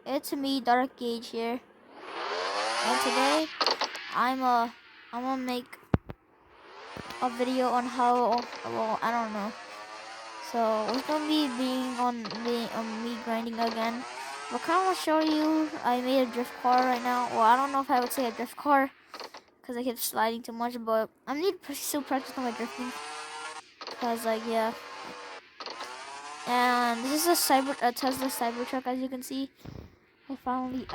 It's me, Dark Gauge here, and today I'm gonna make a video on how, well, I don't know. So it's gonna be me grinding again. But kind of want to show you, I made a drift car right now. Well, I don't know if I would say a drift car because I keep sliding too much, but I need to still practice on my drifting. Cause like yeah, and this is a Tesla Cybertruck, as you can see. I finally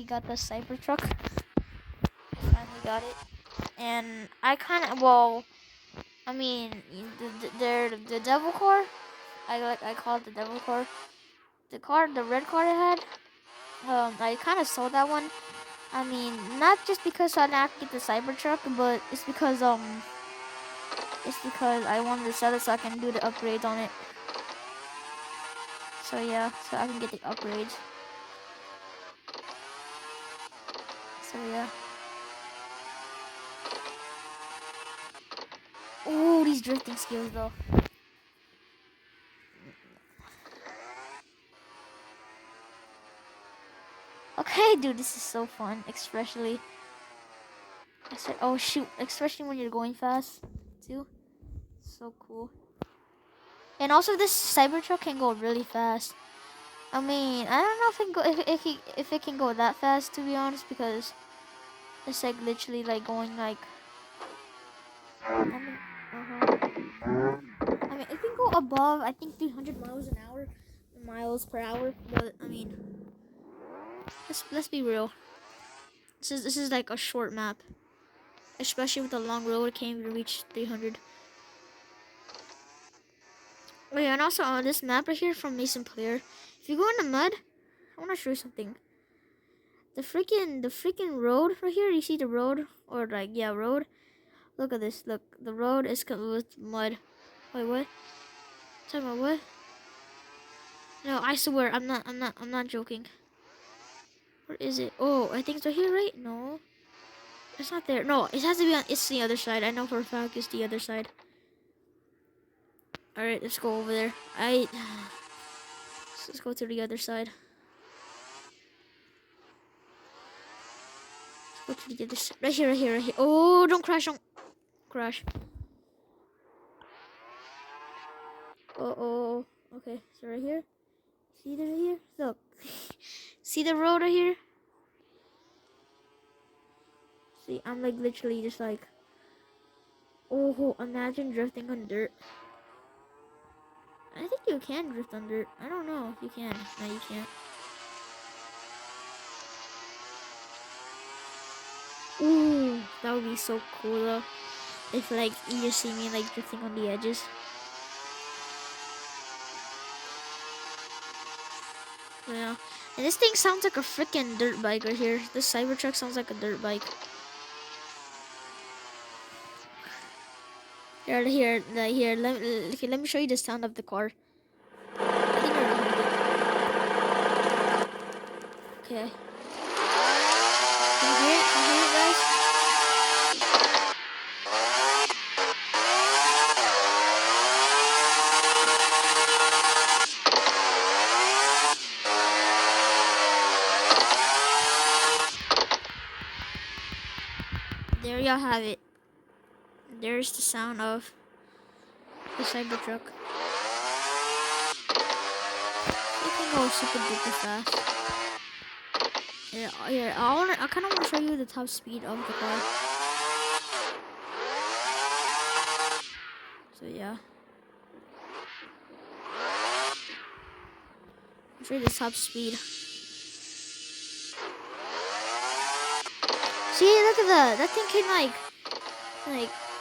got the Cybertruck. I finally got it, and I kind of, well, I mean, the devil car. I call it the devil car. The red car I had. I kind of sold that one. I mean, not just because I didn't get the Cybertruck, but it's because I wanted to sell it so I can do the upgrades on it. So yeah, so I can get the upgrades. So yeah. Ooh, these drifting skills though. Okay, dude, this is so fun. Especially, I said, oh shoot, especially when you're going fast, too. So cool. And also, this Cybertruck can go really fast. I mean, I don't know if it can go, if it can go that fast, to be honest, because it's like literally like going like. I mean, it can go above, I think, 300 miles per hour. But I mean, let's be real. This is like a short map, especially with the long road. It can't even reach 300. Oh yeah, and also on this map right here from Mason Player, if you go in the mud, I want to show you something. The freaking road right here. You see the road, or like, yeah, road. Look at this. Look, the road is covered with mud. Wait, what? Talking about what? No, I swear, I'm not joking. Where is it? Oh, I think it's right here, right? No, it's not there. No, it has to be on. It's the other side. I know for a fact it's the other side. All right, let's go over there. Let's go to the other side. Let's go to the other side. Right here, right here, right here. Oh, don't crash! Don't crash. Oh. Okay, so right here. See the right here? Look. See the road right here? See, I'm like literally just like. Oh, imagine drifting on dirt. I think you can drift on dirt. I don't know if you can. No, you can't. Ooh, that would be so cool though. If like you just see me like drifting on the edges. Yeah. And this thing sounds like a freaking dirt bike right here. This Cybertruck sounds like a dirt bike. Here. Let me show you the sound of the car. I think I removed it. Okay. Can you hear it? Can you hear it, guys? There y'all have it. There's the sound of the Cybertruck. It can go super duper fast. Yeah, here. I kind of want to show you the top speed of the car. So yeah. I'll show you the top speed. See, look at that. That thing can like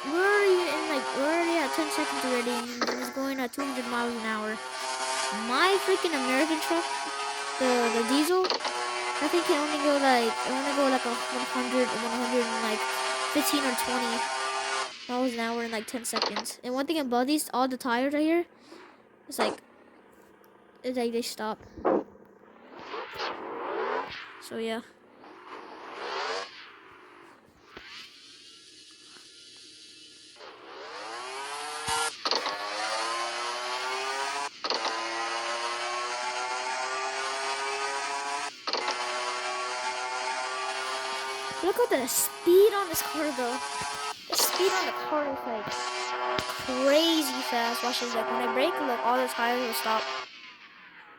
we're already at 10 seconds already, and it's going at 200 miles an hour. My freaking American truck, the diesel, I think can only go like a 100 and like 15 or 20 miles an hour in like 10 seconds. And one thing about these, all the tires right here, it's like they stop. So yeah. Look at the speed on this car, though. The speed on the car is like crazy fast. Watch this. Like when I brake, look, all the tires will stop.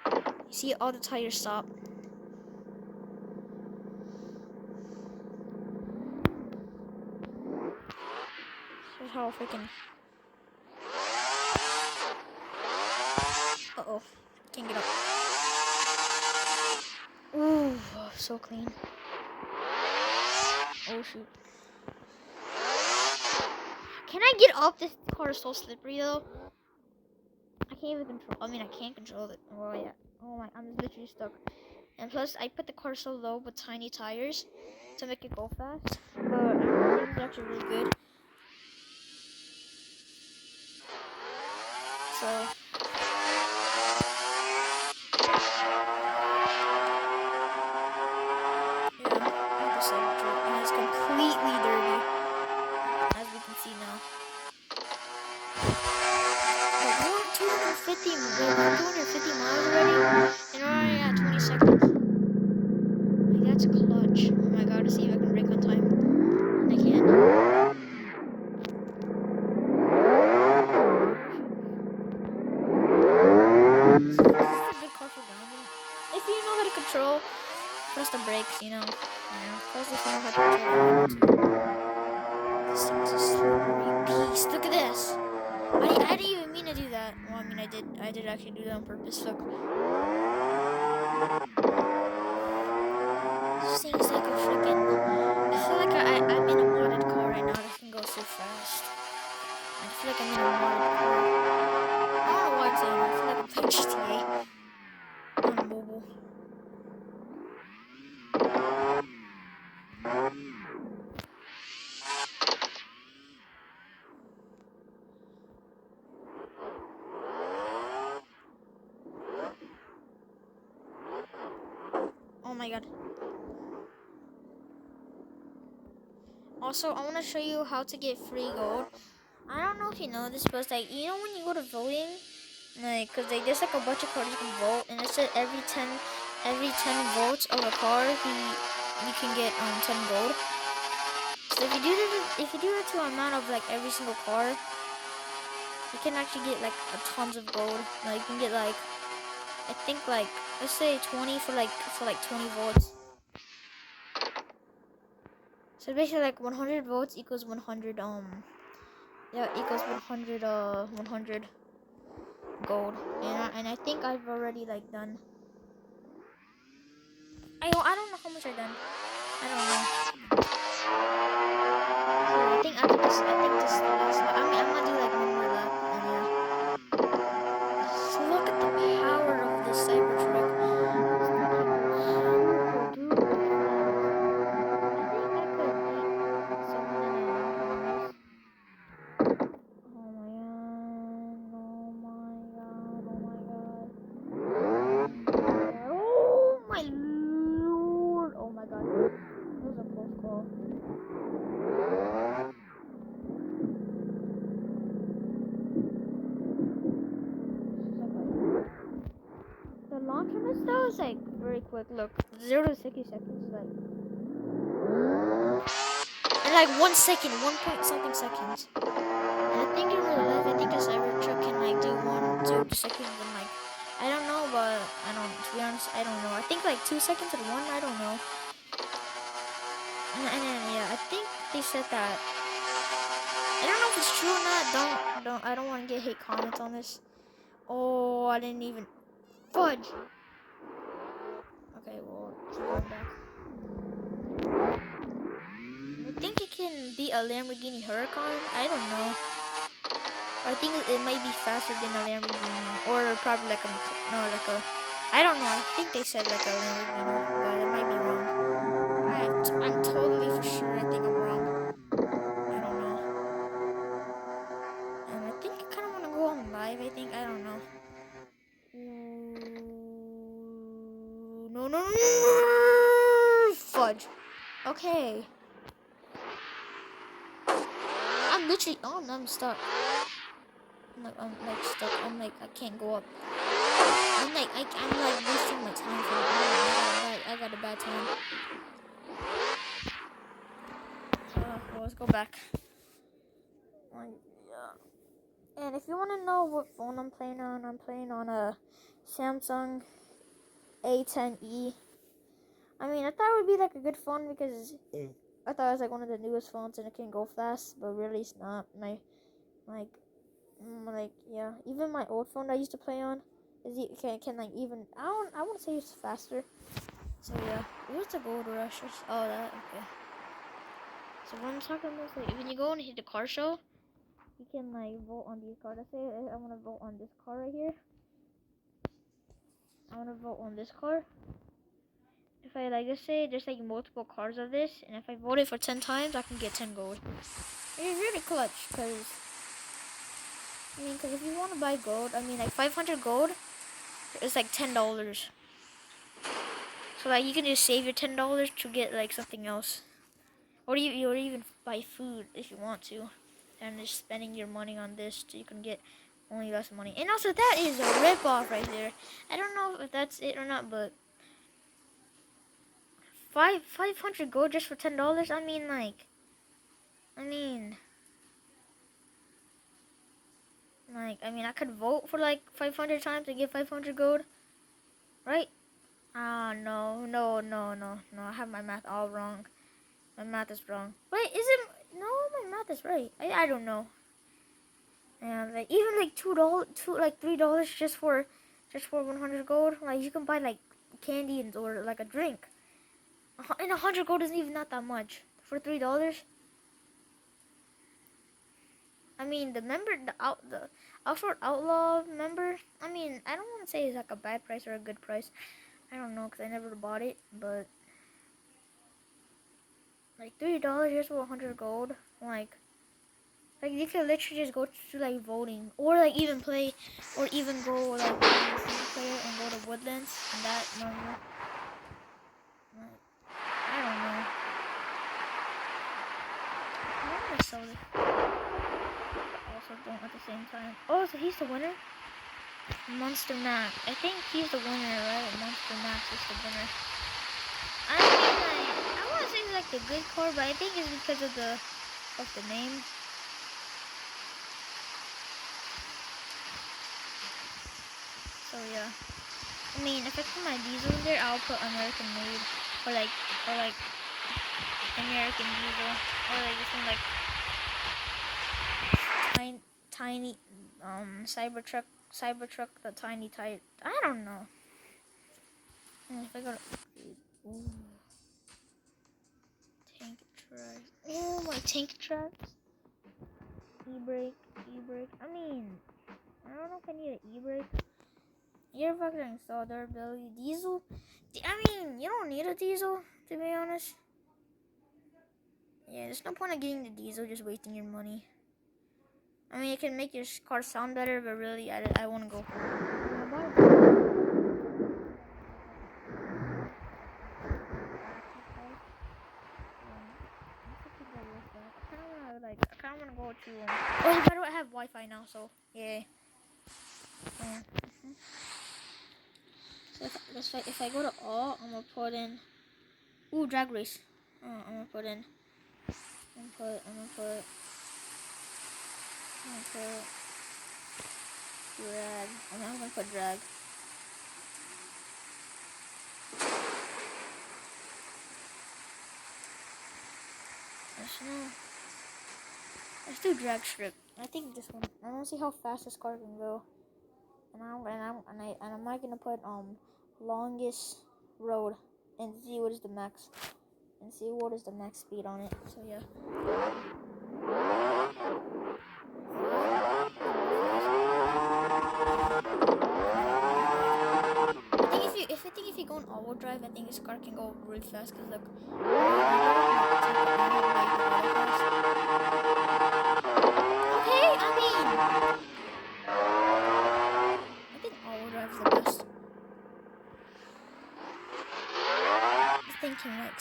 You see, all the tires stop. This is how freaking. Uh-oh. Can't get up. Ooh, so clean. Oh, shoot. Can I get up? This car is so slippery, though. I can't even control. I mean, I can't control it. Oh, yeah. Oh, my. I'm literally stuck. And plus, I put the car so low with tiny tires to make it go fast. But it's actually really good. So. Yeah, I have the cybertruck, and it's completely dirty, as we can see now. Like, we're 250 miles already, and we're already at 20 seconds. Like, that's clutch. Oh my god, to see if I can brake on time. And I can't. This is a big car for grounding. If you know how to control, press the brakes, you know. Plus if you know how to control it. This thing's a slippery beast. Look at this. I didn't even mean to do that. Well, I mean, I did actually do that on purpose. Look. This thing's like a freaking. I feel like I'm in a modded car right now. This can go so fast. I feel like I'm in a modded car. I don't know why I'm saying that. I feel like I'm playing GTA on mobile. Oh my god. Also, I want to show you how to get free gold. I don't know if you know this, but it's like, you know when you go to voting, like, cause there's like a bunch of cars you can vote, and it said every 10 votes of a car, you can get 10 gold. So if you do that to an amount of like every single car, you can actually get like tons of gold. Like you can get like, I think like, let's say 20 for like 20 votes. So basically like 100 votes equals 100 equals 100 gold. And I think I've already like done. I don't know how much I've done. I don't know. So I think this is the last lap. I mean, I'm gonna do like one more lap, and yeah. So look at the power of this cybertruck. Super duper fast. I think I could beat someone in a race. Oh my god! Oh my god! Oh my lord! Oh my god! That was a close call. The launch on this though is like very quick. Look, 0 to 60 seconds, like in like 1 second, 1 point something seconds. And I think in real life, I think a cybertruck can like do 0 to seconds in like, I don't know, but to be honest, I don't know. I think like 2 seconds and 1, I don't know. And then yeah, I think they said that. I don't know if it's true or not. I don't want to get hate comments on this. Oh, I didn't even fudge. Okay, well, keep going back. I think it can beat a Lamborghini Huracan. I don't know. I think it might be faster than a Lamborghini, or probably like a I don't know. I think they said like a Lamborghini, but it might be wrong. I'm totally for sure. I think I'm wrong. I don't know. And I think I kind of want to go on live. I don't know. No. Fudge. Okay. I'm literally. Oh, no, I'm stuck. I'm stuck. I can't go up. I'm wasting my time for it. I got a bad time. go back. Yeah. And if you want to know what phone I'm playing on a Samsung A10e. I mean, I thought it would be like a good phone because I thought it was like one of the newest phones and it can go fast, but really it's not. Yeah, even my old phone I used to play on can like even I want to say it's faster. So yeah, what's the gold rush? Oh, that okay. So what I'm talking about is like when you go and hit the car show, you can like vote on these cars. Let's say I want to vote on this car right here. I want to vote on this car. If I like, let's say there's like multiple cars of this, and if I vote it for 10 times, I can get 10 gold. It's really clutch, cause if you want to buy gold, I mean like 500 gold, it's like $10. So like you can just save your $10 to get like something else, or even buy food if you want to, and just spending your money on this so you can get only less money. And also that is a rip off right there. I don't know if that's it or not, but 500 gold just for $10. I mean I could vote for like 500 times and get 500 gold, right? Ah, no. I have my math all wrong. My math is wrong. Wait, is it? No, my math is right. I don't know. Yeah, like even like $3 just for 100 gold. Like you can buy like candy or like a drink. And 100 gold isn't even not that much for $3. I mean, the Oxford Outlaw member. I mean, I don't want to say it's like a bad price or a good price. I don't know because I never bought it, but like $3 just for 100 gold, like you could literally just go to like voting, or like even play, or even go like single player and go to Woodlands and that number. Like, I don't know. I want to sell this. Also, don't at the same time. Oh, so he's the winner. Monster Max. I think he's the winner, right? Monster Max is the winner. I mean, I want to say it's like the good car, but I think it's because of the name. So yeah. I mean, if I put my diesel in there, I'll put American made, or like American diesel, or like this one like tiny cybertruck, the tiny type. I don't know. And if I go to tank truck, oh my tank trucks, e-brake. I mean, I don't know if I need an e-brake. Gearbox install durability. Diesel. I mean, you don't need a diesel to be honest. Yeah, there's no point in getting the diesel, just wasting your money. I mean, it can make your car sound better, but really, I want to go for it. I kind of want to go to. Oh, by the way, I have Wi-Fi now, so yeah. So if I go to all, I'm gonna put in. Ooh, drag race. I'm gonna put in. I'm gonna put drag. I'm gonna put drag. Let's do drag strip. I think this one. I want to see how fast this car can go. And I'm not gonna put longest road and see what is the max speed on it. So yeah. I think if you go in all-wheel drive, I think this car can go really fast. Cause look. Okay, I think all-wheel drive is the best. I'm thinking like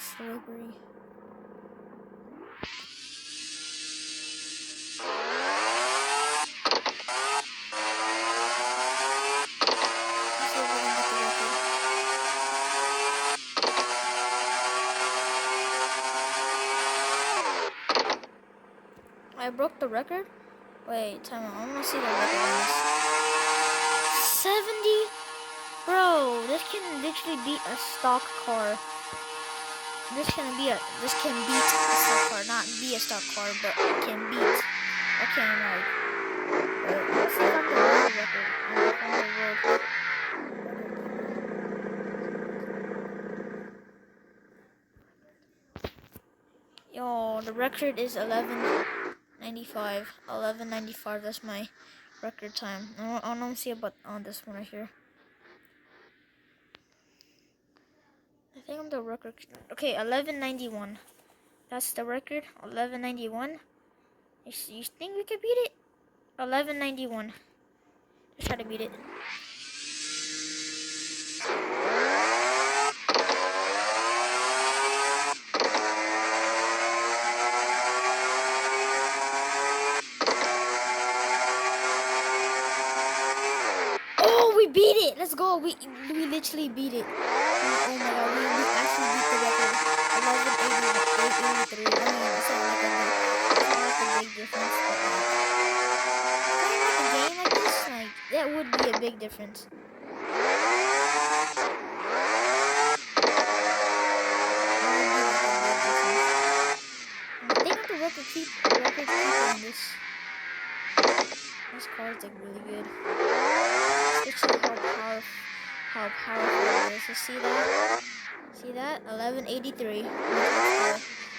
slippery. broke the record? Wait, time out. I want to see the record on this. 70? Bro, this can literally beat a stock car. This can beat a stock car. Not be a stock car, but can beat. Okay, I'm right. Let's see if I can break the record. I'm on the road. Yo, the record is 11:95. 11:95. That's my record time. I want to see about on this one right here. I think I'm the record. Okay, 11:91. That's the record. 11:91. You think we could beat it? 11:91. Let's try to beat it. Oh, we beat it! Let's go! We literally beat it. Oh my god, we actually beat the record. 11:83. I mean, it's not like a big difference, but like, a game like this, like that would be a big difference. I think the record keeper in this car is like really good. Especially how powerful it is. You see that? See that? 11:83.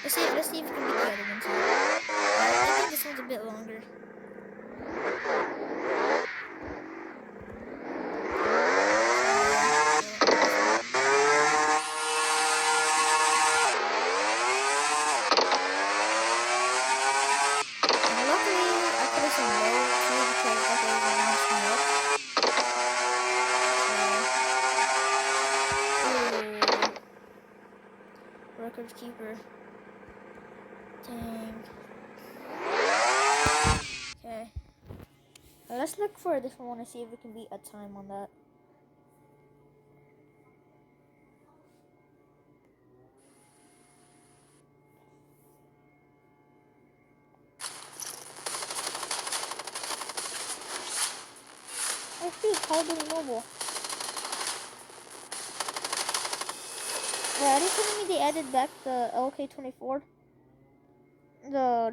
Let's see if we can beat the other one too. I think this one's a bit longer. Record keeper. Dang. Okay. Let's look for a different one and see if we can beat a time on that. I see Call of Duty Mobile. Wait, are they telling me they added back the LK24? The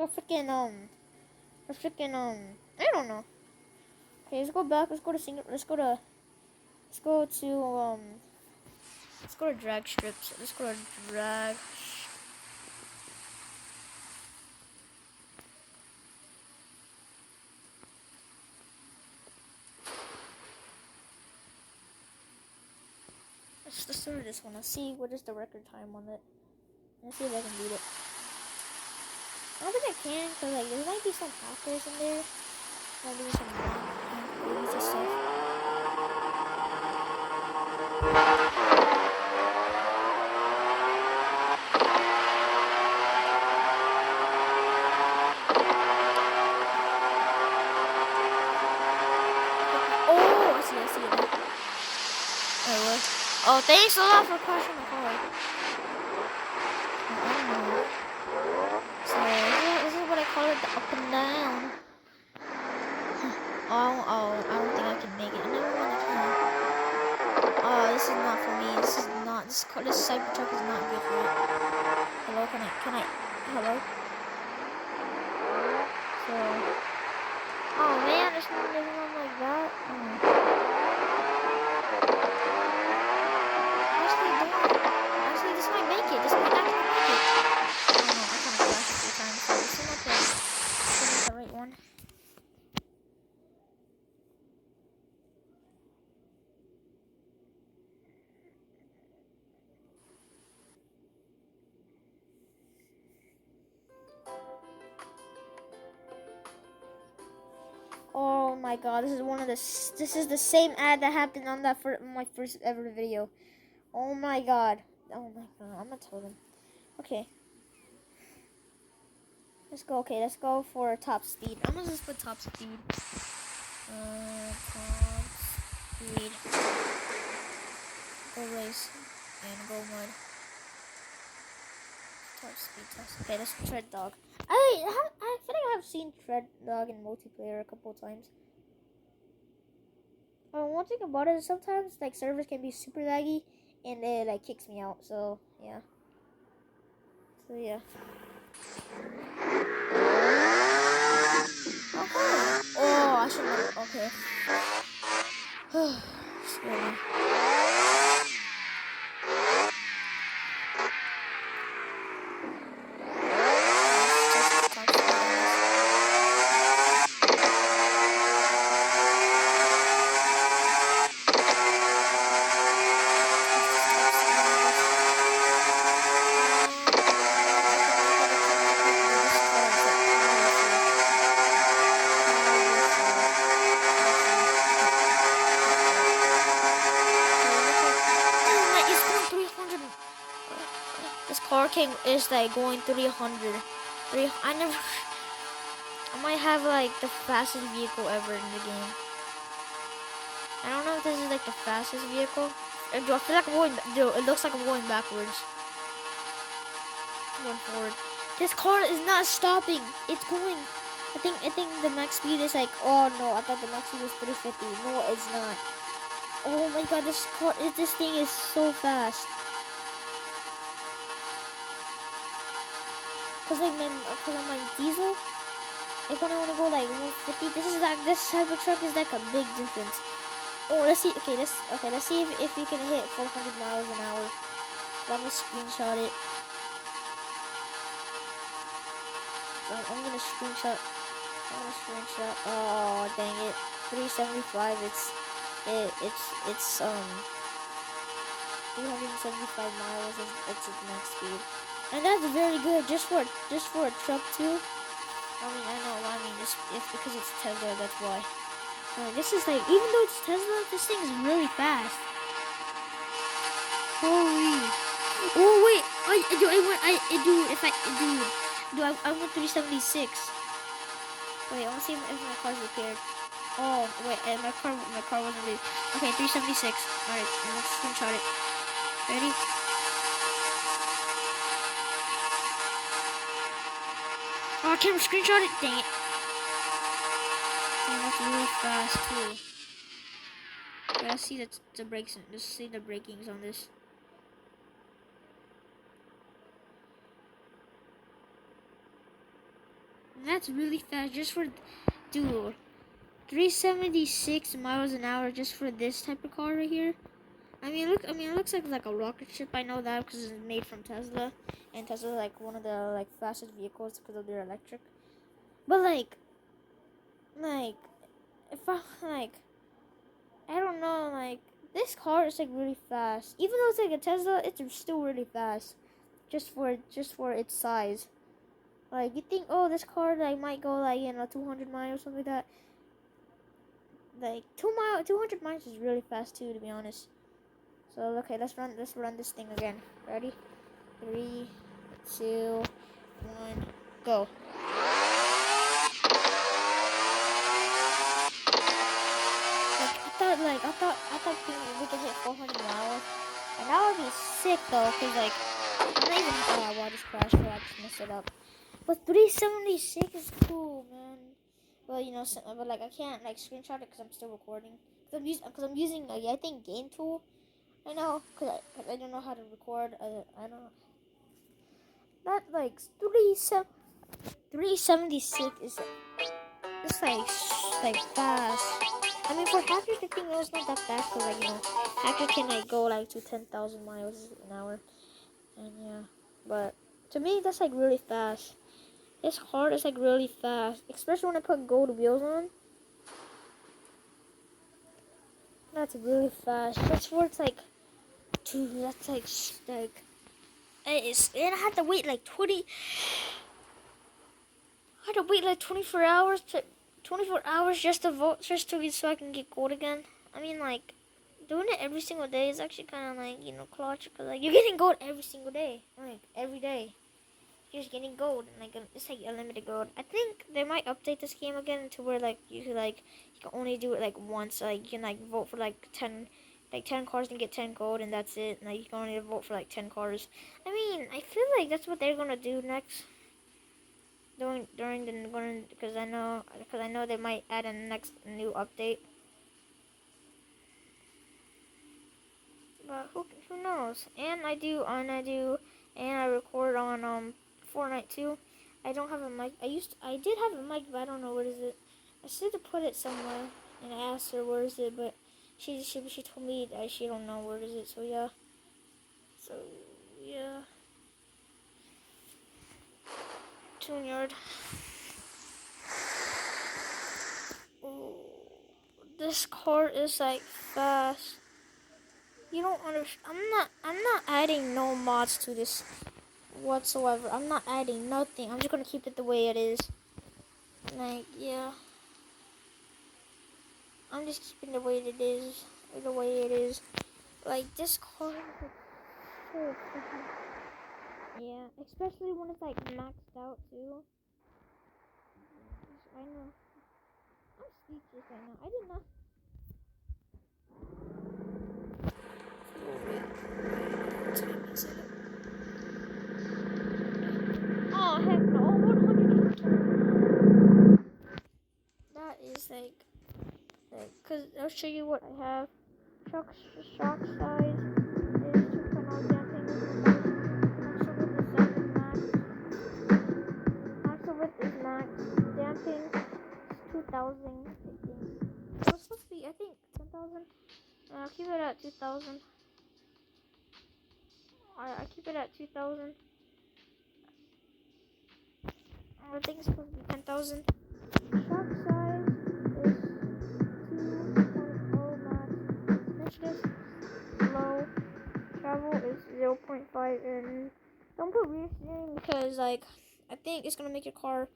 freaking I don't know. Okay, let's go back. Let's go to drag strips. Let's go to drag. Let's start this one. Let's see what is the record time on it. Let's see if I can beat it. I don't think I can, cause like there might be some hackers in there. Might be some crazy stuff. Oh, I see it. Oh, what? Oh, thanks a lot for crashing the car. So this is what I call it, the up and down. Oh, I don't think I can make it. I never really can. Oh, this is not for me. This cybertruck is not good for it. Hello, can I, hello? So, oh man, there's one like that. Actually, this might make it. This might actually make it. I don't know, I kind of crashed a few times, so this is not the right one. Oh my god, this is the same ad that happened on that my first ever video. Oh my god, I'm gonna tell them. Okay. Let's go for top speed. I'm gonna just put top speed. Top speed. Go race and go mud. Top speed test. Okay, let's tread dog. I feel like I've seen tread dog in multiplayer a couple times. One thing about it is sometimes like servers can be super laggy and it like kicks me out. So yeah. Okay. Oh, I should have. Okay. Scared me. This car king is like going 300. I might have like the fastest vehicle ever in the game. I don't know if this is like the fastest vehicle. Do I feel like I'm going? It looks like I'm going backwards. I'm going forward. This car is not stopping. It's going. I think the max speed is like. Oh no! I thought the max speed was 350. No, it's not. Oh my god! This thing is so fast. Cause I'm my diesel. If I want to go like 150, this cybertruck is like a big difference. Oh, let's see. Okay, let's see if we can hit 400 miles an hour. I'm gonna screenshot it. I'm gonna screenshot. Oh dang it! 375. It's 375 miles. It's its max speed, and that's very good just for a truck too. I know. It's because it's Tesla. That's why. This is like, even though it's Tesla, this thing is really fast. Holy! Oh wait! I want 376. Wait, I want to see if my car's repaired. Oh wait, my car wasn't repaired. Okay, 376. All right, let's screenshot it. Ready? Oh, I can't screenshot it. Dang it! That's really fast too. Yeah, let's see the brakes. Let's see the brakings on this. And that's really fast just for, dude. 376 miles an hour just for this type of car right here. It looks like a rocket ship. I know that because it's made from Tesla, and Tesla's like one of the like fastest vehicles because of their electric. But like if I don't know, like this car is like really fast. Even though it's like a Tesla, it's still really fast, just for its size. Like you think, oh, this car like might go like 200 miles or something like that. Like 200 miles is really fast too, to be honest. So okay, let's run this thing again. Ready? 3, 2, 1, go. I thought we could hit 400 miles, and that would be sick though, cause like I'm not even. Oh, well, I just crashed, so I just messed it up. But 376 is cool, man. Well, but like I can't like screenshot it because I'm still recording. Cause I'm using I think game tool. I know, cause I don't know how to record. I don't know. That like 376 is it's like fast. For hackers, I think it's not that fast. Cause hackers can like go like to 10,000 miles an hour, and yeah. But to me, that's like really fast. This car is like really fast, especially when I put gold wheels on. That's really fast. That's where it's like, dude. That's like. And I had to wait like 20. I had to wait like 24 hours just to vote, so I can get gold again. Like doing it every single day is actually kind of like clutch, because like you're getting gold every single day, like every day. You're just getting gold, and like it's like unlimited gold. I think they might update this game again to where like you can only do it like once. Like you can like vote for like 10 like 10 cars and get 10 gold, and that's it. Like you can only vote for like 10 cars. I mean, I feel like that's what they're gonna do next. During the because I know they might add a next new update. But who knows? And I record on Fortnite too. I don't have a mic. I did have a mic, but I don't know where is it. I should have put it somewhere, and I asked her where is it, but she told me that she don't know where is it. So yeah. Tune yard. Ooh, this car is like fast. You don't understand. I'm not adding no mods to this whatsoever. I'm not adding nothing. I'm just gonna keep it the way it is. Like, yeah. I'm just keeping the way it is. The way it is. Like, this car is like so freaking. Yeah, especially when it's like maxed out too. I know. I'm speechless right now. I did not. Oh heck no! 100%. That is like, cause I'll show you what I have. Shock size is 2.0 damping. Maximum width is max. Damping is 2,000. I think. It was supposed to be, I think, 10,000. I'll keep it at 2,000. I keep it at 2,000. I think it's supposed to be 10,000. Shock size is 2.0 max. Smushness low. Travel is 0.5, and don't put rear steering because like I think it's gonna make your car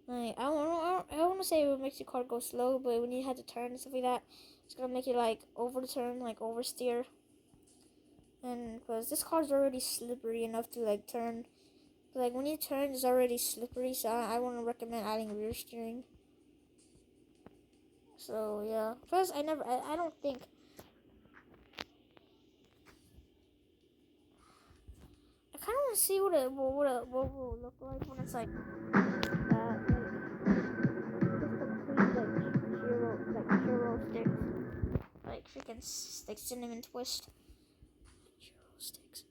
like I don't want to say it makes your car go slow, but when you have to turn and stuff like that, it's gonna make it like overturn, like oversteer. And because this car's already slippery enough to like turn. Like when you turn, it's already slippery, so I want to recommend adding rear steering. So yeah. Plus, I don't think. I kind of want to see what it will look like when it's like that, like churro sticks, like freaking cinnamon twist, churro sticks,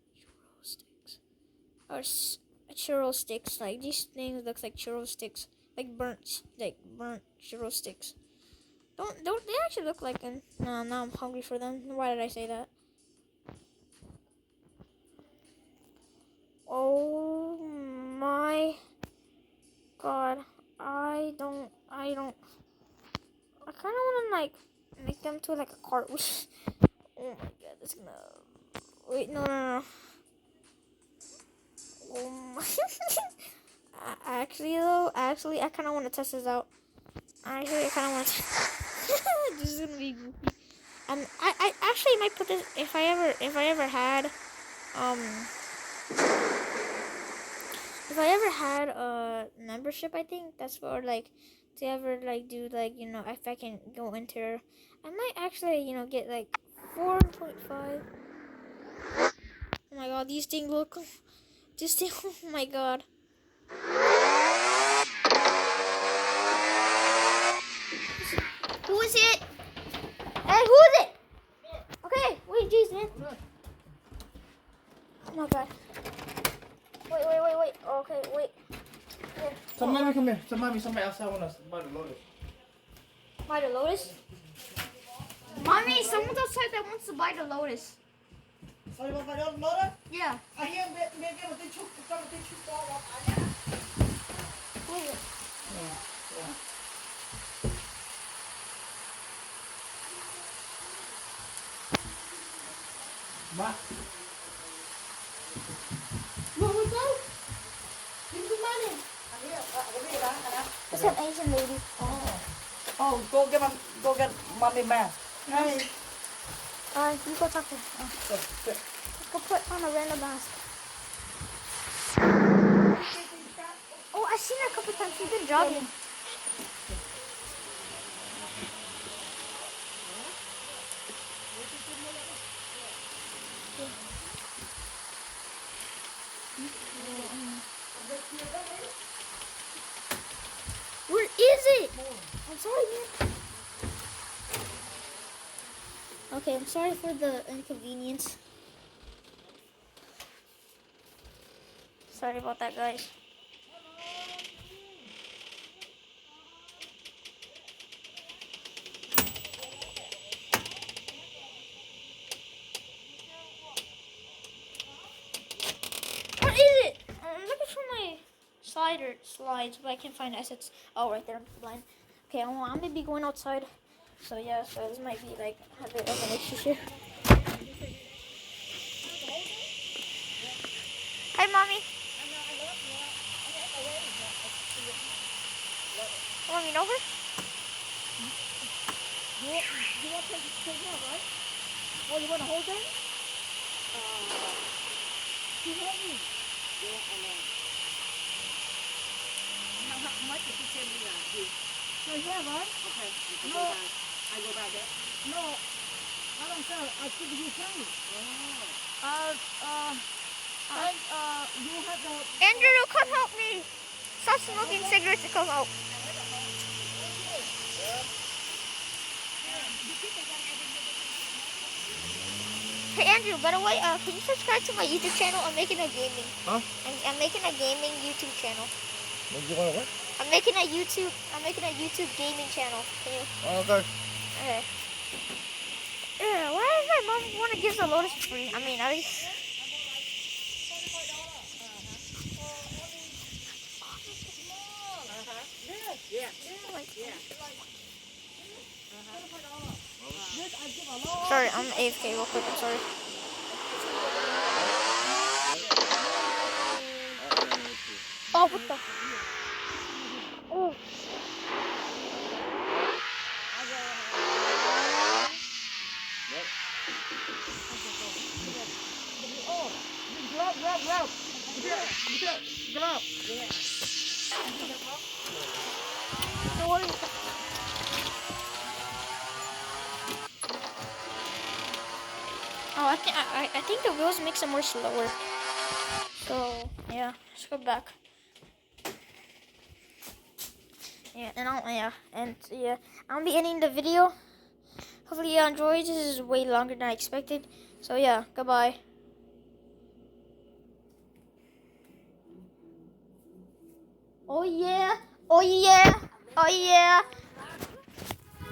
or churro sticks. Like these things looks like churro sticks, like burnt churro sticks. Don't they actually look like them? No, now I'm hungry for them. Why did I say that? Oh my god. I kind of want to like make them to like a cart. Oh my god, that's gonna. Wait, no. Oh my. Actually, I kind of want to test this out. I kind of want to. This is gonna be goofy. I actually might put this if I ever had a membership. I think that's for like to ever like do like if I can go enter, I might actually get like 4.5. Oh my god, these things look. This thing. Oh my god. Who is it? Hey, who is it? Okay, wait, jeez, man. Oh my god. Wait. Okay, wait. Here. Somebody come here. Somebody outside wants to buy the Lotus. Buy the Lotus? Mommy, someone's outside that wants to buy the Lotus. So you want to buy the Lotus? Yeah. I hear me get a tissue. Who is it? Yeah. Ma. What's that? Give me money. It's an Asian lady. Oh, go get mommy back. Hey. You go talk to her. Go put on a random mask. Oh, I've seen her a couple times. She's been jogging. Where is it? I'm sorry, man. Okay, I'm sorry for the inconvenience. Sorry about that, guys. What is it? I'm looking for my slides, but I can't find assets. Oh, right there. I'm blind. Okay, I'm gonna be going outside. So yeah, so this might be like a bit of an issue here. Hi, mommy. Coming over? You want to take it out, right? Oh, you want the whole thing? Too heavy. Yeah, I know. How much did you send me? Right here, right? Okay. No. I go by that. No. I don't sell. I think you sell it. You have the... Andrew, come help me. Stop smoking cigarettes and come out. Hey Andrew, by the way, can you subscribe to my YouTube channel? I'm making a gaming. Huh? I'm making a gaming YouTube channel. What do you want to what? I'm making a YouTube gaming channel. Can you? Oh, okay. Okay. Why does my mom want to give the Lotus for free? I mean, at least. Sorry, I'm AFK real quick. I'm sorry. Oh, what the? Oh. Grab. Grab. No worries. Oh, I think the wheels makes it more slower. So yeah, let's go back. Yeah, I'll be ending the video. Hopefully you enjoyed. This is way longer than I expected. So yeah, goodbye. Oh yeah, oh yeah, oh yeah.